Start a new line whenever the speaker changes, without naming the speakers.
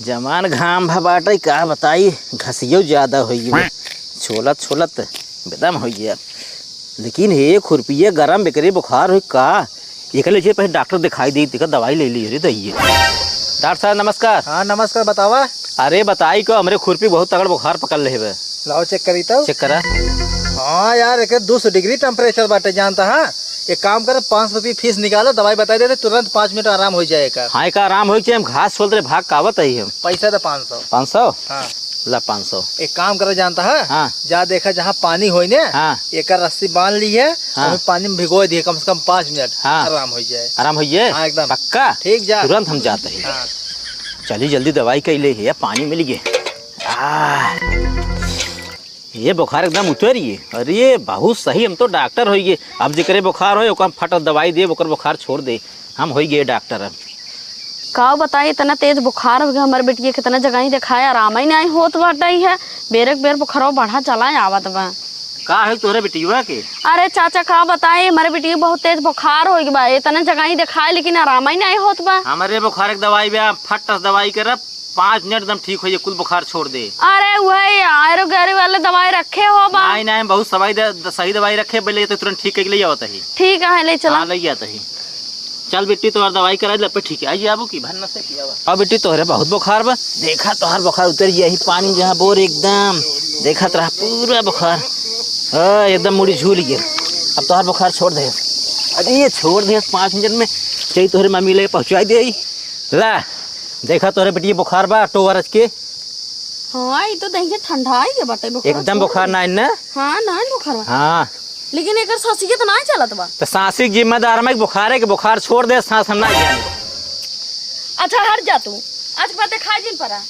जमान घाम बाटे का बताई घसियो ज्यादा हो गई छोलत छोलत बेदम हो गया। लेकिन हे खुरपिए गरम बेकरे बुखार हो का एक ले पहले डॉक्टर दिखाई दी दिक्कत दवाई ले ली रे दइए। डॉक्टर साहब नमस्कार।
हाँ नमस्कार, बतावा।
अरे बताई को हमरे खुरपी बहुत तगड़ बुखार पकड़ ले है।
लाओ चेक करी तो।
चेक करा।
हाँ यार, एक 200 डिग्री टेम्परेचर बाटे जानता है। एक काम कर, 500 रुपये फीस निकालो, दवाई बता देते, तुरंत 5 मिनट आराम हो जाएगा।
हाँ का आराम हो हम घास छोल रहे भाग कावत आई हम।
पैसा तो 500।
500
हाँ
ला 500।
एक काम कर जानता है।
हाँ
जा देखा जहाँ पानी हो ने।
हाँ
एक रस्सी बांध ली है।
हाँ
पानी में भिगो दिए कम से कम 5 मिनट।
हाँ
आराम हो जाए।
आराम हो जाए।
हाँ एकदम
पक्का
ठीक जा।
तुरंत हम जाते हैं।
हाँ
चलिए जल्दी दवाई कैले है पानी मिल गए। ये बुखार एकदम उतरिए। अरे बहुत सही, हम तो डॉक्टर हो गए। अब जिक्र बुखार हो ओकर फट दवाई दे ओकर बुखार छोड़ दे, हम हो गए डॉक्टर। अब
का बताई इतना तेज बुखार हो गया हमारे बेटिया, कितना जगह ही दिखाया आराम ही नहीं होत बाटा ही है। बेरक बेर बुखार बढ़ा चला आवत बा।
का है तोरे बेटिया के?
अरे चाचा का बताए हमारे बेटिया बहुत तेज बुखार हो गया, इतना जगह ही दिखाए लेकिन आराम ही नहीं होत बा।
हमारे बुखार की दवाई बे फट दवाई कर 5 मिनट एकदम ठीक हो जाए, कुल बुखार छोड़ दे।
अरे वही आयरो गैरी वाले दवाई रखे हो बा।
नहीं नहीं बहुत सही दवाई रखे पहले तो तुरंत ठीक कर ले आवत है।
ठीक है ले चला।
हाँ ले आता है। चल बेटी तोहर दवाई करा ले पे ठीक है। आई आबू की भन से किया बा। अब बेटी तोहरे बहुत बुखार बा। देखा तोहर बुखार उतर यही पानी जहाँ बोर एकदम देखा रहा पूरा बुखार एकदम मुड़ी झूल गया। अब तोहर बुखार छोड़ दे। अरे ये छोड़ दे 5 मिनट में चाहिए तोहरे मम्मी ले पहुँचा दे। ला देखा तोहरे बेटी बुखार बा टोरज के।
हाँ ये तो देखिए ठंडा ही है बाटे बुखार।
एकदम बुखार ना ना।
हाँ ना बुखार बा।
हाँ
लेकिन एक सांसिए तो ना चलत बा।
तो सांसी की जिम्मेदार में बुखार है कि बुखार छोड़ दे सांस हम ना जाए।
अच्छा हट जा तू आज पते खा जिन परा।